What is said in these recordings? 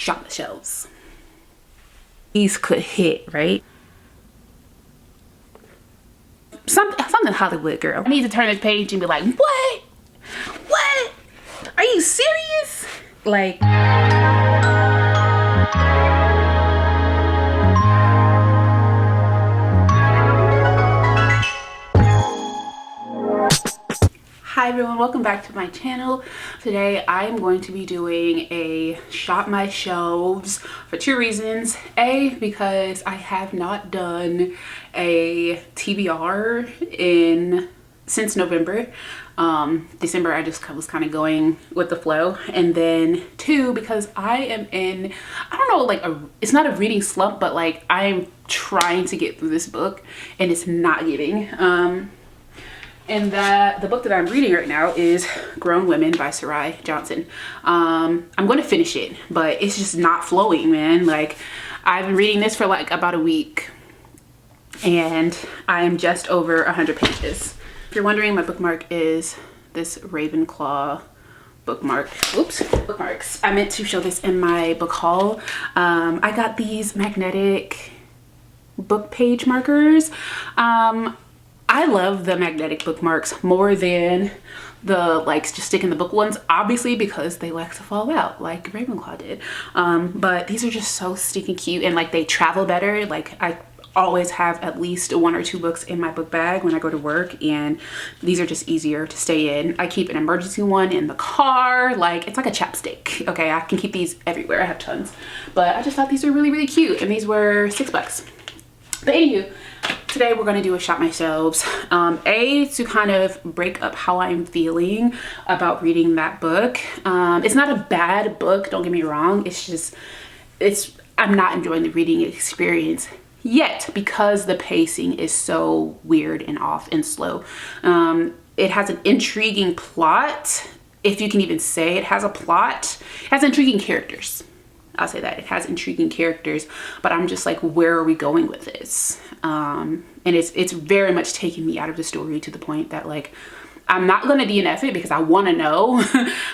shop the shelves. These could hit, right? Something Hollywood, girl. I need to turn this page and be like, what? What? Are you serious? Like, hi everyone, welcome back to my channel. Today I am going to be doing a shop my shelves for two reasons. A, because I have not done a TBR since November. December I just was kind of going with the flow. And then two, because I am in, I don't know, like it's not a reading slump, but like I am trying to get through this book and it's not getting. And the book that I'm reading right now is Grown Women by Sarai Johnson. I'm going to finish it, but it's just not flowing, man. Like, I've been reading this for like about a week and I'm just over 100 pages. If you're wondering, my bookmark is this Ravenclaw bookmark. Oops, bookmarks. I meant to show this in my book haul. I got these magnetic book page markers. I love the magnetic bookmarks more than the like just stick in the book ones, obviously, because they like to fall out like Ravenclaw did. But these are just so stinking cute and like they travel better. Like I always have at least one or two books in my book bag when I go to work, and these are just easier to stay in. I keep an emergency one in the car. Like it's like a chapstick. Okay, I can keep these everywhere. I have tons, but I just thought these were really, really cute, and these were $6. But anywho, today we're going to do a shop my shelves. A, to kind of break up how I'm feeling about reading that book. It's not a bad book, don't get me wrong. It's just, I'm not enjoying the reading experience yet because the pacing is so weird and off and slow. It has an intriguing plot, if you can even say it has a plot. It has intriguing characters. I'll say that. It has intriguing characters, but I'm just like, where are we going with this? And it's very much taking me out of the story to the point that like, I'm not going to DNF it because I want to know,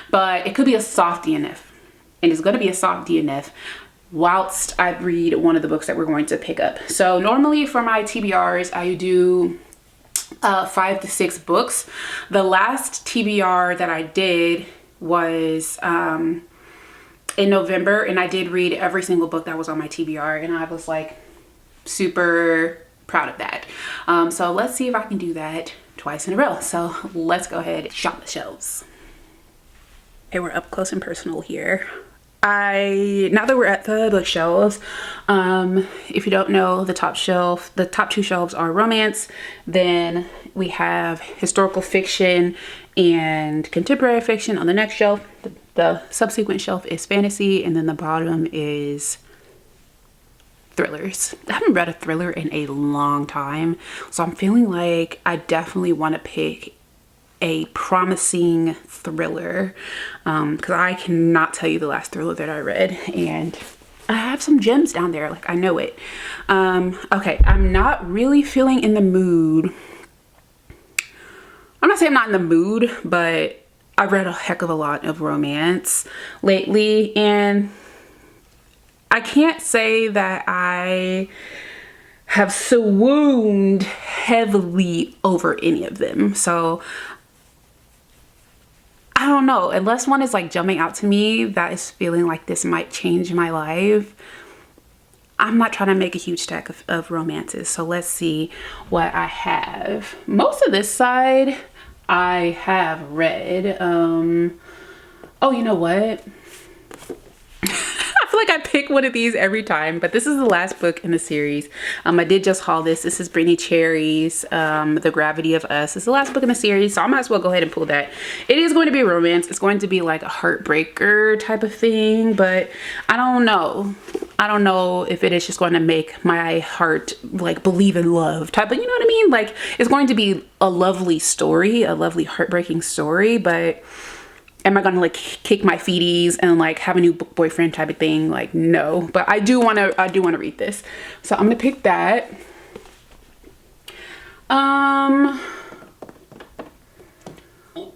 but it could be a soft DNF, and it's going to be a soft DNF whilst I read one of the books that we're going to pick up. So normally for my TBRs, I do 5 to 6 books. The last TBR that I did was, in November, and I did read every single book that was on my TBR, and I was like super proud of that. So let's see if I can do that twice in a row. So let's go ahead and shop the shelves. Okay, we're up close and personal here. Now that we're at the bookshelves, if you don't know, the top two shelves are romance, then we have historical fiction and contemporary fiction on the next shelf. The subsequent shelf is fantasy, and then the bottom is thrillers. I haven't read a thriller in a long time, so I'm feeling like I definitely want to pick a promising thriller, because I cannot tell you the last thriller that I read, and I have some gems down there, like I know it. Okay, I'm not really feeling in the mood. I'm not saying I'm not in the mood, but I've read a heck of a lot of romance lately, and I can't say that I have swooned heavily over any of them. So I don't know, unless one is like jumping out to me that is feeling like this might change my life. I'm not trying to make a huge stack of romances. So let's see what I have. Most of this side I have read. Oh, you know what? I feel like I pick one of these every time, but this is the last book in the series. I did just haul this. This is Brittany Cherry's The Gravity of Us. It's the last book in the series, so I might as well go ahead and pull that. It is going to be romance. It's going to be like a heartbreaker type of thing, but I don't know. I don't know if it is just going to make my heart like believe in love type of, you know what I mean? Like it's going to be a lovely story, a lovely heartbreaking story, but am I gonna like kick my feeties and like have a new boyfriend type of thing? Like no, but I do want to read this, so I'm gonna pick that.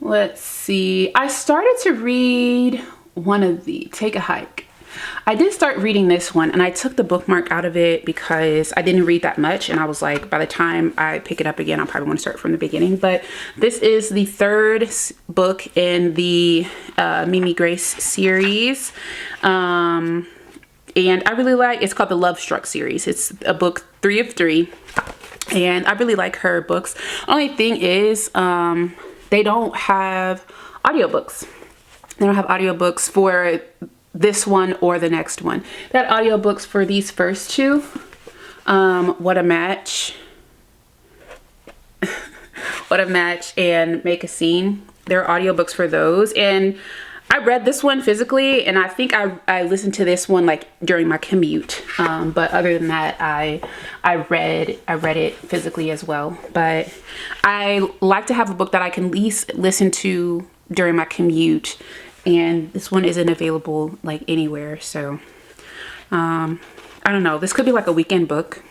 Let's see, I started to read one of the Take a Hike. I did start reading this one, and I took the bookmark out of it because I didn't read that much, and I was like, by the time I pick it up again, I'll probably want to start from the beginning. But this is the third book in the Mimi Grace series. And I really like, it's called the Love Struck series. It's a book 3 of 3. And I really like her books. Only thing is, they don't have audiobooks. They don't have audiobooks for this one or the next one. They had audiobooks for these first two. What a Match. What a Match and Make a Scene. There are audiobooks for those. And I read this one physically, and I think I listened to this one like during my commute. But other than that, I read it physically as well. But I like to have a book that I can at least listen to during my commute, and this one isn't available like anywhere. So I don't know. This could be like a weekend book.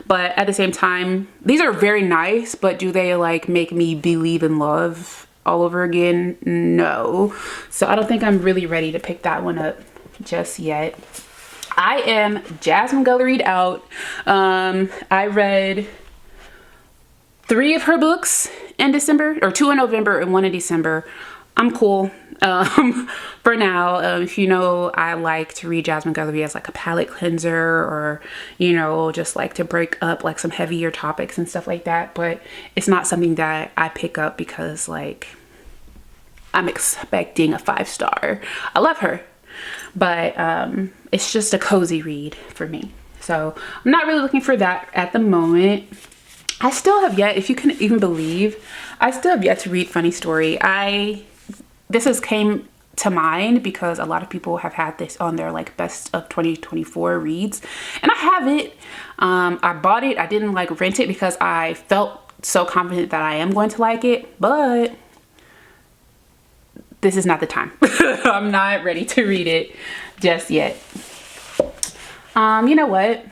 But at the same time, these are very nice, but do they like make me believe in love all over again? No. So I don't think I'm really ready to pick that one up just yet. I am Jasmine Gullaried out. I read 3 of her books in December, or 2 in November and 1 in December. I'm cool. For now, if you know, I like to read Jasmine Gullaried as like a palate cleanser, or, you know, just like to break up like some heavier topics and stuff like that. But it's not something that I pick up because like I'm expecting a 5-star. I love her, but it's just a cozy read for me. So I'm not really looking for that at the moment. I still have yet, if you can even believe, I still have yet to read Funny Story. This has came to mind because a lot of people have had this on their like best of 2024 reads, and I have it. I bought it. I didn't like rent it because I felt so confident that I am going to like it, but this is not the time. I'm not ready to read it just yet. You know what?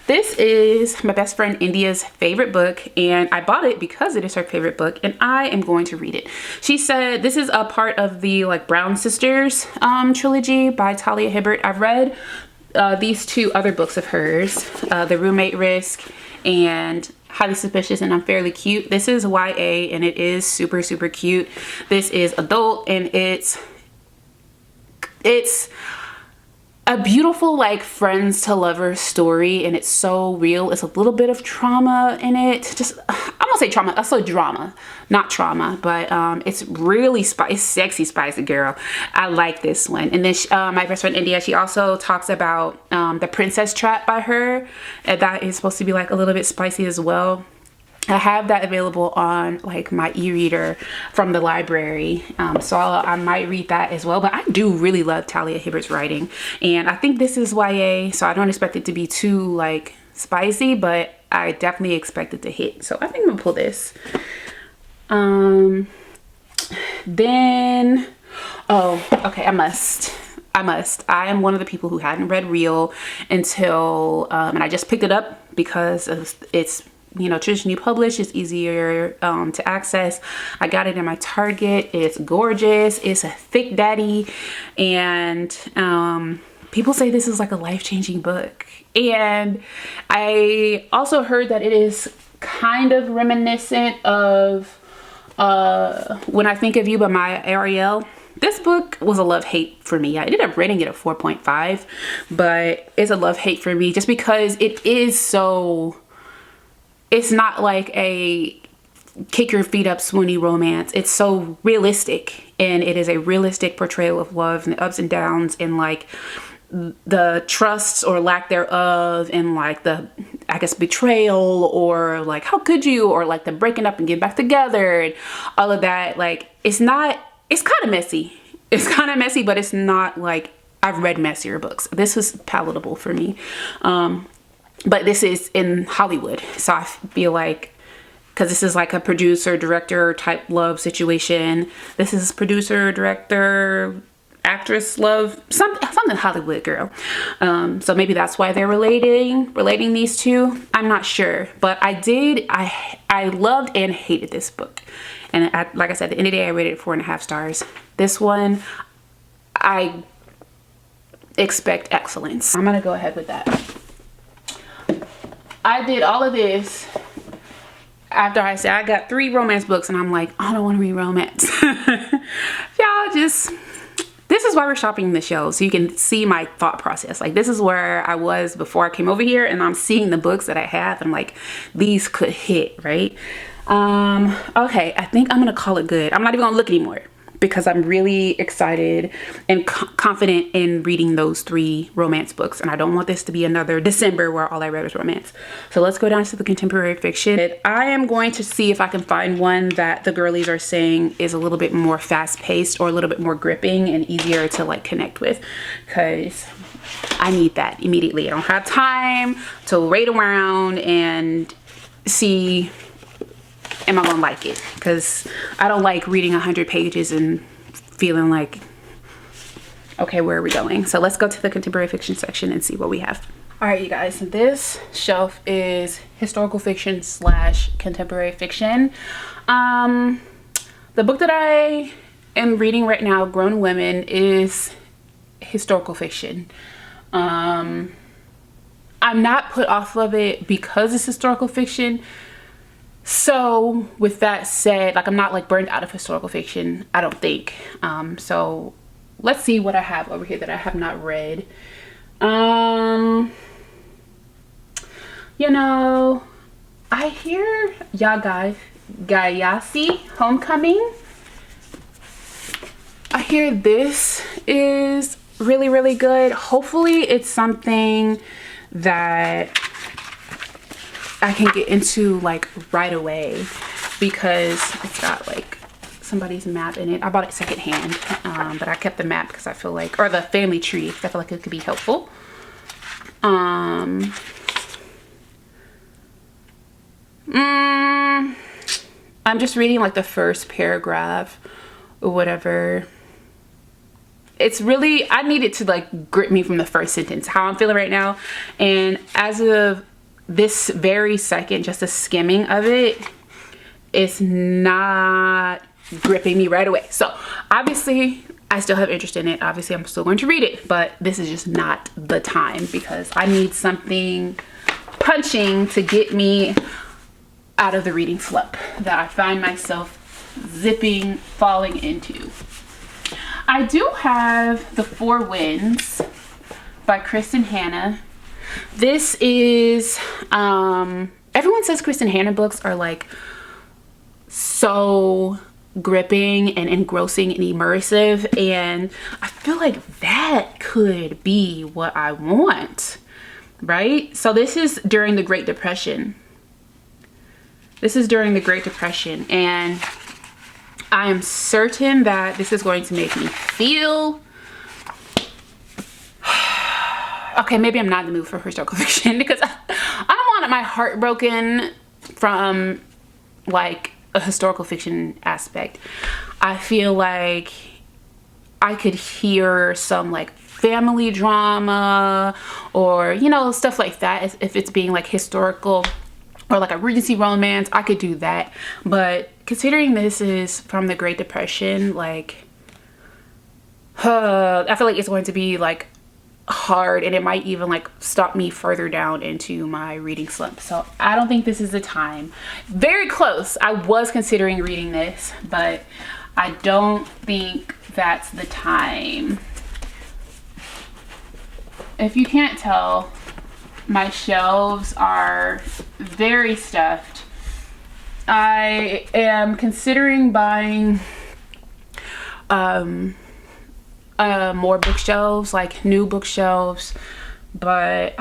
This is my best friend India's favorite book, and I bought it because it is her favorite book, and I am going to read it. She said this is a part of the like Brown Sisters trilogy by Talia Hibbert. I've read these 2 other books of hers, The Roommate Risk and Highly Suspicious and Unfairly Cute. This is YA, and it is super, super cute. This is adult, and it's a beautiful like friends to lovers story, and it's so real. It's a little bit of trauma in it. Just, I'm gonna say trauma, also drama, not trauma, but it's really it's sexy, spicy, girl. I like this one. And then my best friend India, she also talks about The Princess Trap by her, and that is supposed to be like a little bit spicy as well. I have that available on like my e-reader from the library, so I might read that as well. But I do really love Talia Hibbert's writing, and I think this is YA, so I don't expect it to be too like spicy, but I definitely expect it to hit. So I think I'm gonna pull this. Then, oh, okay, I must. I am one of the people who hadn't read Real until, and I just picked it up because it's, you know, traditionally published. It's easier to access. I got it in my Target. It's gorgeous. It's a thick daddy, and people say this is like a life-changing book. And I also heard that it is kind of reminiscent of When I Think of You by Maya Ariel. This book was a love-hate for me. I ended up rating it a 4.5, but it's a love-hate for me just because it is so... It's not like a kick your feet up swoony romance. It's so realistic, and it is a realistic portrayal of love and the ups and downs and like the trusts or lack thereof, and like the, I guess, betrayal, or like how could you, or like the breaking up and getting back together and all of that. Like it's kind of messy. It's kind of messy, but it's not like, I've read messier books. This was palatable for me. But this is in Hollywood, so I feel like, because this is like a producer director type love situation, this is producer director actress love, something Hollywood, girl. So maybe that's why they're relating these two. I'm not sure, but I loved and hated this book, and like I said, at the end of the day, I rated it 4.5 stars. This one, I expect excellence. I'm gonna go ahead with that. I did all of this after I said I got 3 romance books, and I'm like, I don't want to read romance. Y'all, just, this is why we're shopping the shelves, so you can see my thought process. Like, this is where I was before I came over here, and I'm seeing the books that I have, and I'm like, these could hit, right? Okay, I think I'm gonna call it good. I'm not even gonna look anymore, because I'm really excited and confident in reading those 3 romance books. And I don't want this to be another December where all I read was romance. So let's go down to the contemporary fiction. I am going to see if I can find one that the girlies are saying is a little bit more fast paced or a little bit more gripping and easier to like connect with, because I need that immediately. I don't have time to wait around and see, am I gonna like it? Because I don't like reading 100 pages and feeling like, okay, where are we going? So let's go to the contemporary fiction section and see what we have. All right, you guys, this shelf is historical fiction / contemporary fiction. The book that I am reading right now, Grown Women, is historical fiction. I'm not put off of it because it's historical fiction. So with that said, like, I'm not like burned out of historical fiction, I don't think. So let's see what I have over here that I have not read. You know, I hear Gayasi Homecoming. I hear this is really, really good. Hopefully it's something that I can get into like right away, because it's got like somebody's map in it. I bought it secondhand, but I kept the map because I feel like, or the family tree, because I feel like it could be helpful. I'm just reading like the first paragraph or whatever. It's really, I need it to like grip me from the first sentence, how I'm feeling right now. And as of this very second, just a skimming of it, it's not gripping me right away. So obviously I still have interest in it. Obviously I'm still going to read it, but this is just not the time, because I need something punching to get me out of the reading slump that I find myself falling into. I do have The 4 Winds by Kristen Hanna. This is, everyone says Kristen Hanna books are like so gripping and engrossing and immersive, and I feel like that could be what I want, right? So this is during the Great Depression. And I am certain that this is going to make me feel, okay, maybe I'm not in the mood for historical fiction, because I don't want my heart broken from like a historical fiction aspect. I feel like I could hear some like family drama or, you know, stuff like that. If it's being like historical or like a Regency romance, I could do that. But considering this is from the Great Depression, like, I feel like it's going to be like hard, and it might even like stop me further down into my reading slump. So I don't think this is the time. Very close. I was considering reading this, but I don't think that's the time. If you can't tell, my shelves are very stuffed. I am considering buying more bookshelves, like new bookshelves, but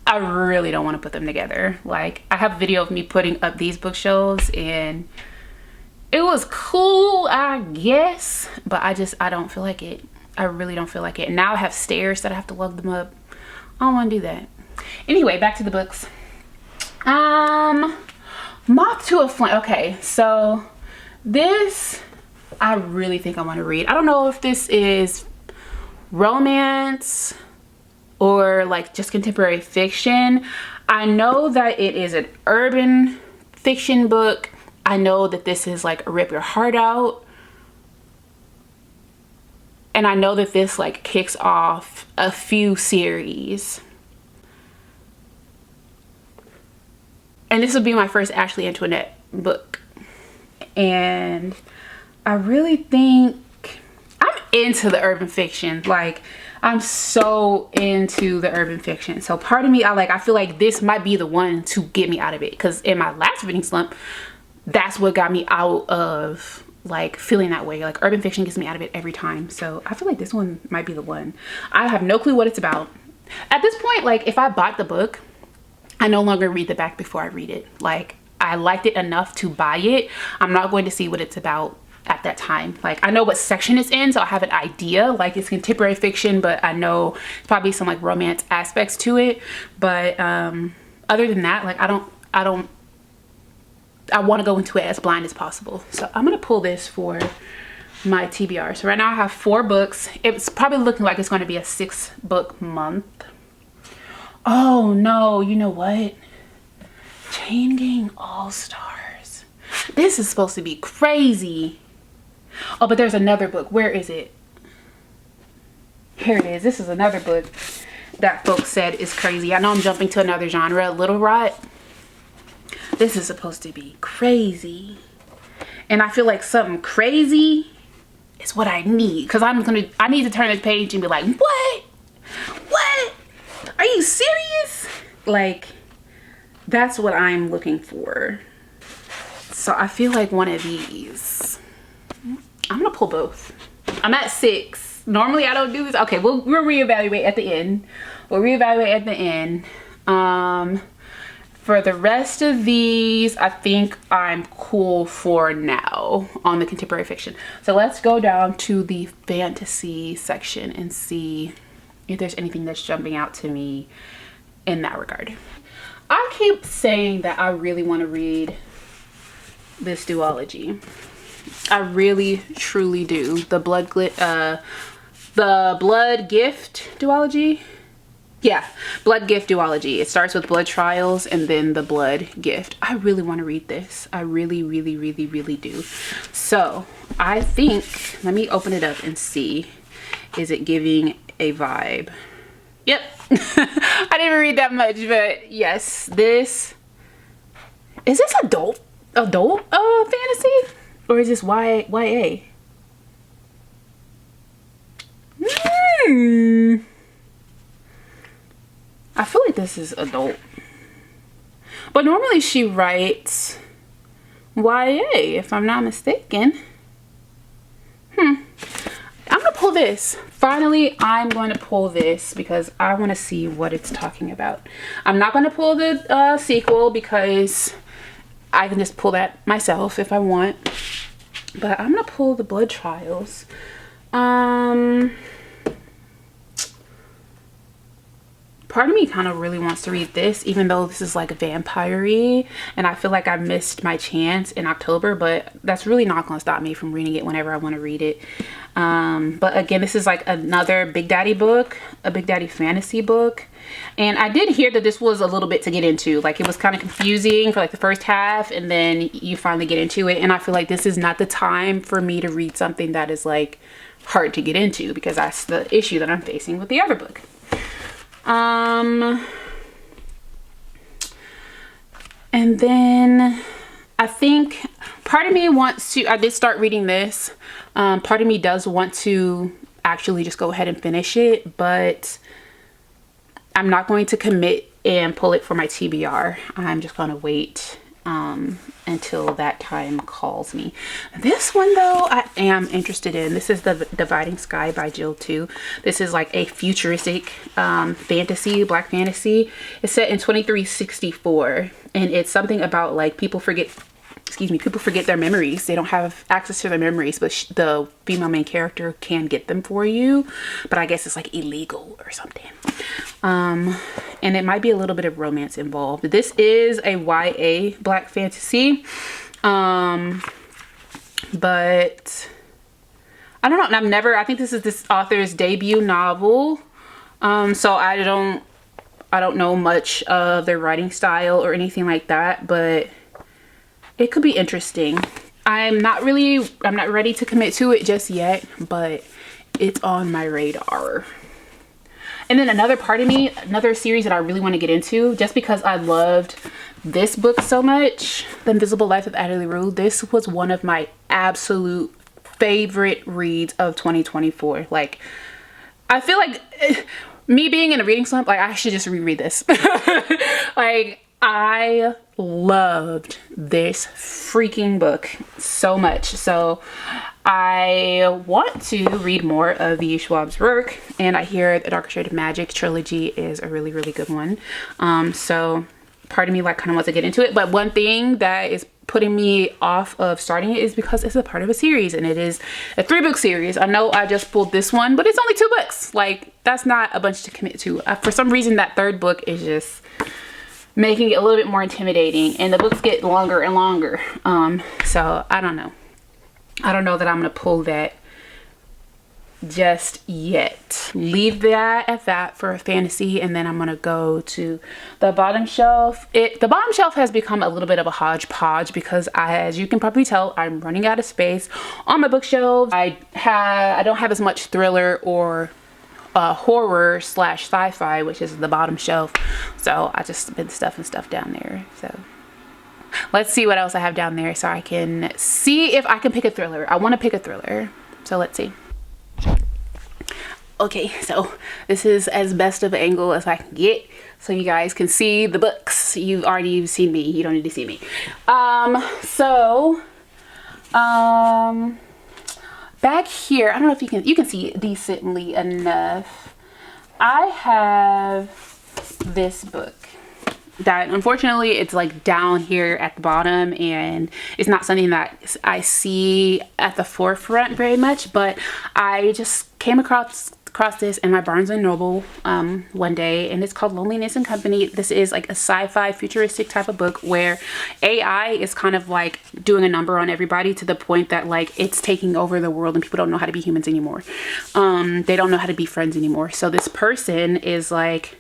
I really don't want to put them together. Like, I have a video of me putting up these bookshelves and it was cool, I guess, but I don't feel like it. I really don't feel like it. And now I have stairs that I have to lug them up. I don't want to do that. Anyway, back to the books. Moth to a Flame. Okay, so this I really think I want to read. I don't know if this is romance or like just contemporary fiction. I know that it is an urban fiction book. I know that this is like a rip your heart out. And I know that this like kicks off a few series. And this will be my first Ashley Antoinette book. And I really think I'm into the urban fiction. Like, I'm so into the urban fiction. So part of me, I feel like this might be the one to get me out of it. Because in my last reading slump, that's what got me out of like feeling that way. Like, urban fiction gets me out of it every time. So I feel like this one might be the one. I have no clue what it's about. At this point, like, if I bought the book, I no longer read the back before I read it. Like, I liked it enough to buy it. I'm not going to see what it's about at that time. Like, I know what section it's in, so I have an idea. Like, it's contemporary fiction, but I know it's probably some like romance aspects to it. But other than that, like, I want to go into it as blind as possible. So I'm gonna pull this for my TBR. So right now I have 4 books. It's probably looking like it's going to be a 6-book month. Oh no, you know what? Chain Gang All-Stars. This is supposed to be crazy. Oh, but there's another book. Where is it? Here it is. This is another book that folks said is crazy. I know I'm jumping to another genre, Little Rot. This is supposed to be crazy. And I feel like something crazy is what I need. Because I need to turn this page and be like, what? What? Are you serious? Like, that's what I'm looking for. So I feel like one of these. I'm gonna pull both. I'm at 6. Normally I don't do this. Okay, we'll reevaluate at the end. We'll reevaluate at the end. For the rest of these, I think I'm cool for now on the contemporary fiction. So let's go down to the fantasy section and see if there's anything that's jumping out to me in that regard. I keep saying that I really want to read this duology. I really truly do. The Blood Gift duology. Yeah, Blood Gift duology. It starts with Blood Trials and then the Blood Gift. I really want to read this. I really do. So I think, let me open it up and see. Is it giving a vibe? Yep. I didn't read that much, but yes, is this adult fantasy? Or is this YA? I feel like this is adult. But normally she writes YA, if I'm not mistaken. I'm gonna pull this. Finally, I'm going to pull this because I want to see what it's talking about. I'm not going to pull the sequel because I can just pull that myself if I want. But I'm going to pull the Blood Trials. Part of me kind of really wants to read this, even though this is like vampire-y, and I feel like I missed my chance in October, but that's really not going to stop me from reading it whenever I want to read it. But again, this is like another Big Daddy book, a Big Daddy fantasy book. And I did hear that this was a little bit to get into. Like, it was kind of confusing for like the first half, and then you finally get into it. And I feel like this is not the time for me to read something that is like hard to get into, because that's the issue that I'm facing with the other book. And then I think part of me wants to, I did start reading this. Part of me does want to actually just go ahead and finish it, but I'm not going to commit and pull it for my TBR. I'm just going to wait until that time calls me. This one though, I am interested in. This is The Dividing Sky by Jill 2. This is like a futuristic fantasy, black fantasy. It's set in 2364, and it's something about like people forget their memories. They don't have access to their memories, but the female main character can get them for you, but I guess it's like illegal or something. And it might be a little bit of romance involved. This is a YA black fantasy, but I don't know. I think this is this author's debut novel, so I don't know much of their writing style or anything like that, but it could be interesting. I'm not ready to commit to it just yet, but it's on my radar. And then another part of me, another series that I really want to get into, just because I loved this book so much, The Invisible Life of Adderley Rue. This was one of my absolute favorite reads of 2024. Like, I feel like me being in a reading slump, like I should just reread this. Like, I loved this freaking book so much. So I want to read more of V. Schwab's work, and I hear the Darker Shade of Magic trilogy is a really, really good one. So part of me like kind of wants to get into it, but one thing that is putting me off of starting it is because it's a part of a series, and it is a 3-book series. I know I just pulled this one, but it's only 2 books. Like, that's not a bunch to commit to. For some reason, that 3rd book is just making it a little bit more intimidating, and the books get longer and longer. So I don't know. I don't know that I'm gonna pull that just yet. Leave that at that for a fantasy, and then I'm gonna go to the bottom shelf. The bottom shelf has become a little bit of a hodgepodge because as you can probably tell, I'm running out of space on my bookshelves. I don't have as much thriller or horror / sci-fi, which is the bottom shelf. So I just been stuffing stuff down there. So let's see what else I have down there so I can see if I can pick a thriller. I want to pick a thriller. So let's see. Okay, so this is as best of an angle as I can get so you guys can see the books. You've already seen me. You don't need to see me. Back here, I don't know if you can see it decently enough. I have this book that unfortunately it's like down here at the bottom, and it's not something that I see at the forefront very much, but I just came across this in my Barnes and Noble one day, and it's called Loneliness and Company. This is like a sci-fi futuristic type of book where AI is kind of like doing a number on everybody to the point that like it's taking over the world and people don't know how to be humans anymore. They don't know how to be friends anymore. So this person is like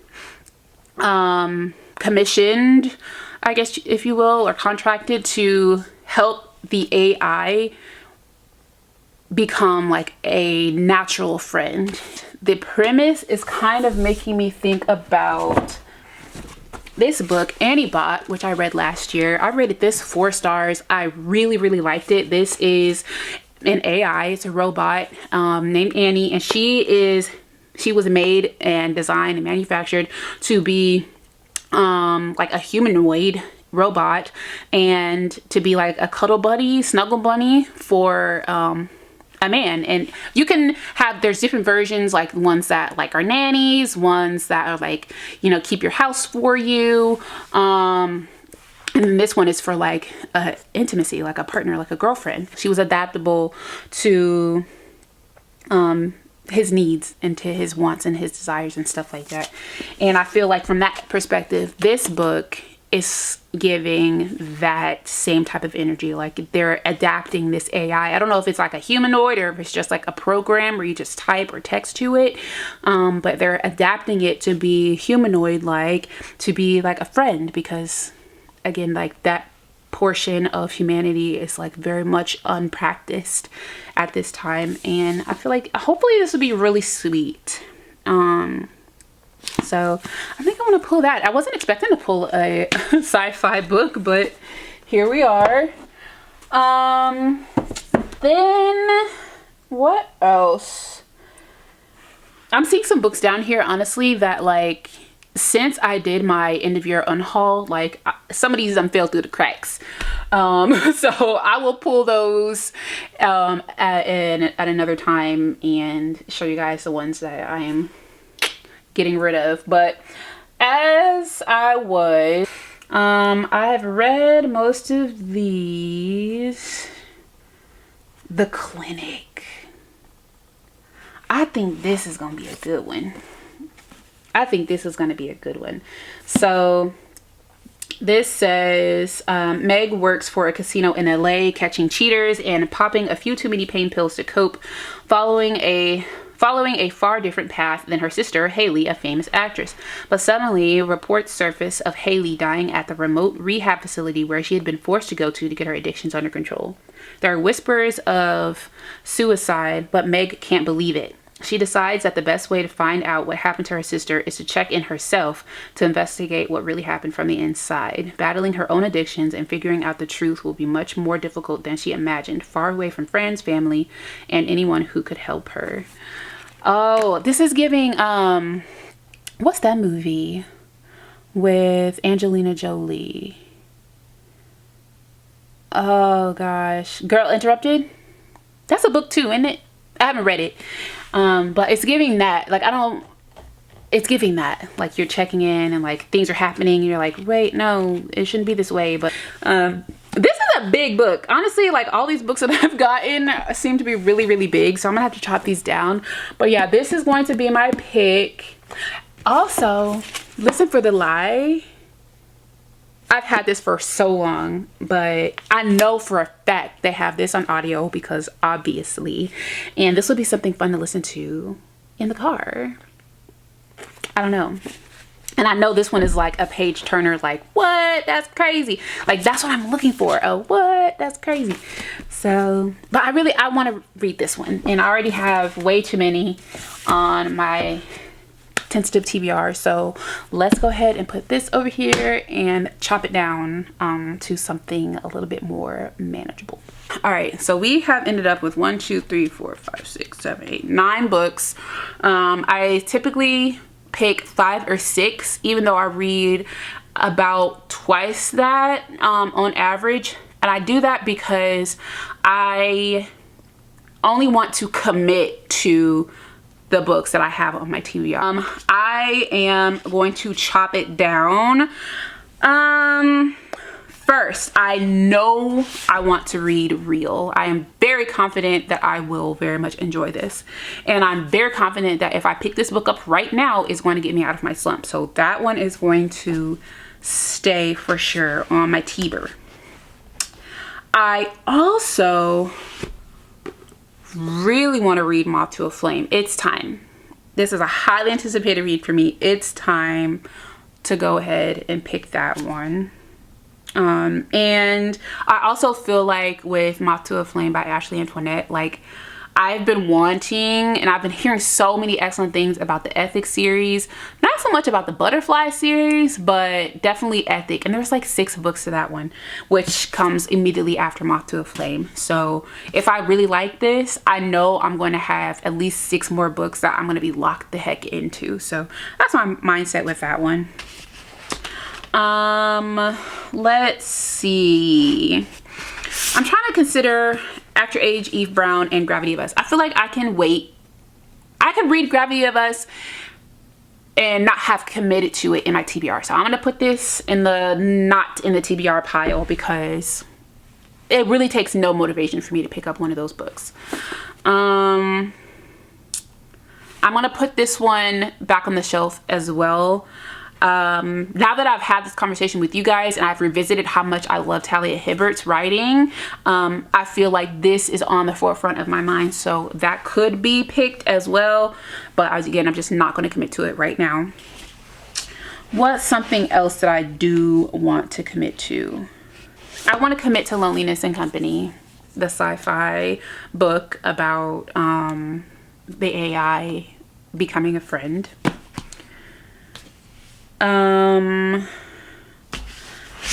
commissioned, I guess if you will, or contracted to help the AI become like a natural friend. The premise is kind of making me think about this book, Annie Bot, which I read last year. I rated this 4 stars. I really, really liked it. This is an AI. It's a robot named Annie, and she was made and designed and manufactured to be like a humanoid robot and to be like a cuddle buddy, snuggle bunny for a man. And you can have, there's different versions, like ones that like are nannies, ones that are like, you know, keep your house for you, and then this one is for like intimacy, like a partner, like a girlfriend. She was adaptable to his needs and to his wants and his desires and stuff like that. And I feel like from that perspective, this book is giving that same type of energy. Like they're adapting this AI. I don't know if it's like a humanoid or if it's just like a program where you just type or text to it, but they're adapting it to be humanoid, like to be like a friend, because again, like that portion of humanity is like very much unpracticed at this time. And I feel like hopefully this will be really sweet. So I think I want to pull that. I wasn't expecting to pull a sci-fi book, but here we are. Then what else? I'm seeing some books down here, honestly, that like, since I did my end of year unhaul, like some of these fell through the cracks. So I will pull those at another time and show you guys the ones that I am getting rid of. But as I was, I have read most of these. The Clinic. I think this is gonna be a good one. So this says Meg works for a casino in LA, catching cheaters and popping a few too many pain pills to cope, following a far different path than her sister Haley, a famous actress. But suddenly reports surface of Haley dying at the remote rehab facility where she had been forced to go to get her addictions under control. There are whispers of suicide, but Meg can't believe it. She decides that the best way to find out what happened to her sister is to check in herself to investigate what really happened from the inside. Battling her own addictions and figuring out the truth will be much more difficult than she imagined, far away from friends, family, and anyone who could help her. Oh, this is giving, what's that movie with Angelina Jolie? Oh gosh, Girl Interrupted? That's a book too, isn't it? I haven't read it. But it's giving that, like, it's giving that, like, you're checking in and like things are happening and you're like, wait, no, it shouldn't be this way. But this is a big book. Honestly, like, all these books that I've gotten seem to be really, really big, so I'm gonna have to chop these down. But yeah, this is going to be my pick. Also, listen for the lie. I've had this for so long, but I know for a fact they have this on audio because obviously, and this will be something fun to listen to in the car. I don't know. And I know this one is like a page turner, like, what? That's crazy. Like, that's what I'm looking for. Oh, what? That's crazy. So, but I want to read this one, and I already have way too many on my tentative TBR, so let's go ahead and put this over here and chop it down to something a little bit more manageable. All right, so we have ended up with 1, 2, 3, 4, 5, 6, 7, 8, 9 books. I typically pick 5 or 6, even though I read about twice that on average, and I do that because I only want to commit to the books that I have on my TBR. I am going to chop it down. First, I know I want to read Real. I am very confident that I will very much enjoy this. And I'm very confident that if I pick this book up right now, it's going to get me out of my slump. So that one is going to stay for sure on my TBR. I also really want to read Moth to a Flame. It's time. This is a highly anticipated read for me. It's time to go ahead and pick that one. And I also feel like with Moth to a Flame by Antoinette, like, I've been wanting, and I've been hearing so many excellent things about the Ethic series. Not so much about the Butterfly series, but definitely Ethic. And there's like 6 books to that one, which comes immediately after Moth to a Flame. So if I really like this, I know I'm going to have at least 6 more books that I'm going to be locked the heck into. So that's my mindset with that one. Let's see. I'm trying to consider After Age, Eve Brown, and Gravity of Us. I feel like I can wait. I can read Gravity of Us and not have committed to it in my TBR. So I'm gonna put this in the not in the TBR pile because it really takes no motivation for me to pick up one of those books. I'm gonna put this one back on the shelf as well. Now that I've had this conversation with you guys and I've revisited how much I love Talia Hibbert's writing, I feel like this is on the forefront of my mind, so that could be picked as well, but again, I'm just not going to commit to it right now. What's something else that I do want to commit to? I want to commit to Loneliness and Company, the sci-fi book about the AI becoming a friend.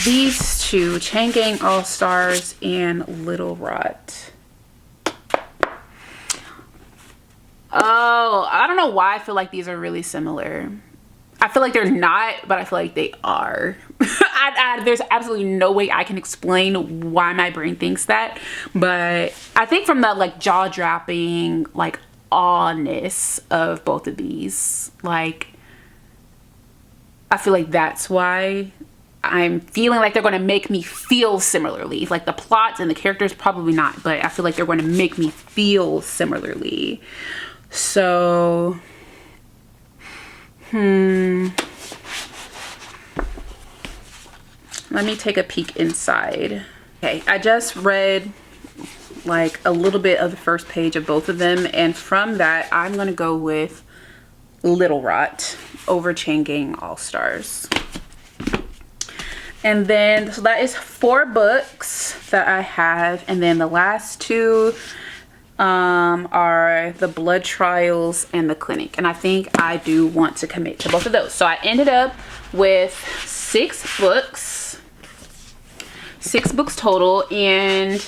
These two, Chain Gang All Stars and Little Rot. Oh, I don't know why I feel like these are really similar. I feel like they're not, but I feel like they are. There's absolutely no way I can explain why my brain thinks that, but I think from the like jaw-dropping like awness of both of these, like, I feel like that's why I'm feeling like they're going to make me feel similarly. Like the plots and the characters, probably not, but I feel like they're going to make me feel similarly. So, let me take a peek inside. Okay, I just read like a little bit of the first page of both of them, and from that, I'm going to go with Little Rot over Chain Gang All Stars. And then, so that is 4 books that I have, and then the last 2, are the Blood Trials and the Clinic, and I think I do want to commit to both of those. So I ended up with 6 books total, and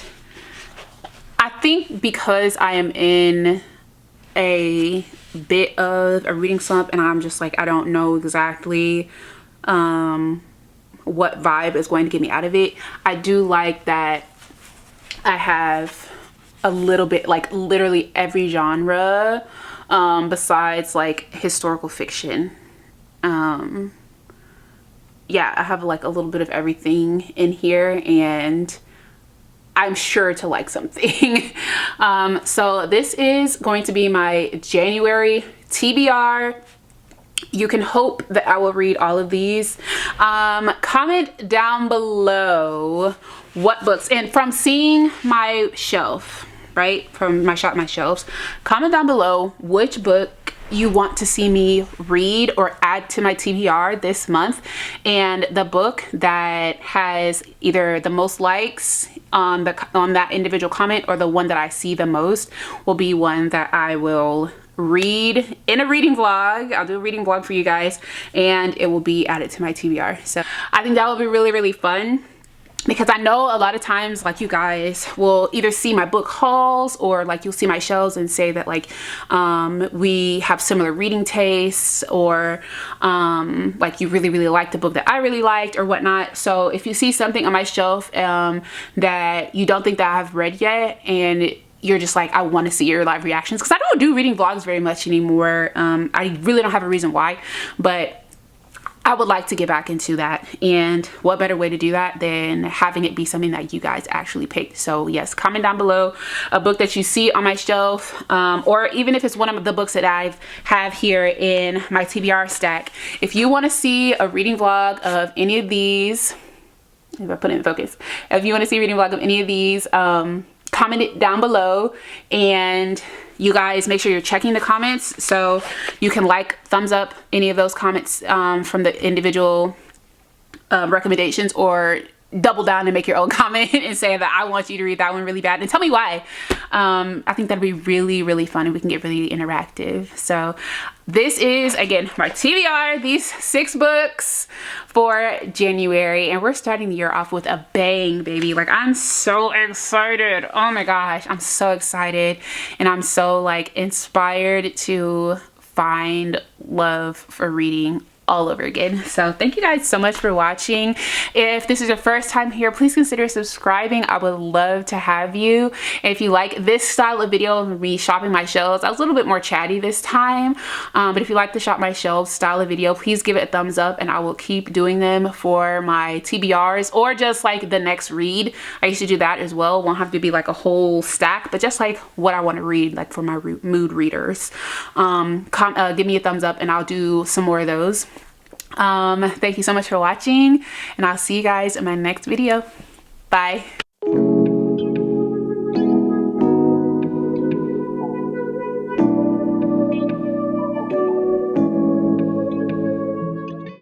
I think because I am in a bit of a reading slump and I'm just like, I don't know exactly what vibe is going to get me out of it, I do like that I have a little bit, like literally every genre besides like historical fiction. Yeah, I have like a little bit of everything in here, and I'm sure to like something. So this is going to be my January TBR. You can hope that I will read all of these. Comment down below what books, and from seeing my shelf, right, from my shelves, comment down below which book you want to see me read or add to my TBR this month, and the book that has either the most likes on that individual comment or the one that I see the most will be one that I will read in a reading vlog. I'll do a reading vlog for you guys, and it will be added to my TBR. So I think that will be really, really fun, because I know a lot of times like you guys will either see my book hauls or like you'll see my shelves and say that like we have similar reading tastes, or like you really, really like the book that I really liked or whatnot. So if you see something on my shelf that you don't think that I've read yet, and you're just like, I want to see your live reactions, because I don't do reading vlogs very much anymore. I really don't have a reason why, but I would like to get back into that, and what better way to do that than having it be something that you guys actually picked. So yes, comment down below a book that you see on my shelf, or even if it's one of the books that I have here in my TBR stack. If you want to see a reading vlog of any of these, if I put it in focus, if you want to see a reading vlog of any of these, comment it down below, and you guys make sure you're checking the comments so you can like, thumbs up any of those comments from the individual recommendations, or double down and make your own comment and say that I want you to read that one really bad, and tell me why. I think that'd be really, really fun, and we can get really interactive. So this is, again, my TBR, these 6 books for January, and we're starting the year off with a bang, baby. Like, I'm so excited. Oh my gosh, I'm so excited, and I'm so like inspired to find love for reading all over again. So thank you guys so much for watching. If this is your first time here, please consider subscribing. I would love to have you. And if you like this style of video of me shopping my shelves, I was a little bit more chatty this time, but if you like the shop my shelves style of video, please give it a thumbs up, and I will keep doing them for my TBRs, or just like the next read. I used to do that as well. Won't have to be like a whole stack, but just like what I want to read, like for my mood readers. Give me a thumbs up and I'll do some more of those. Thank you so much for watching, and I'll see you guys in my next video. Bye.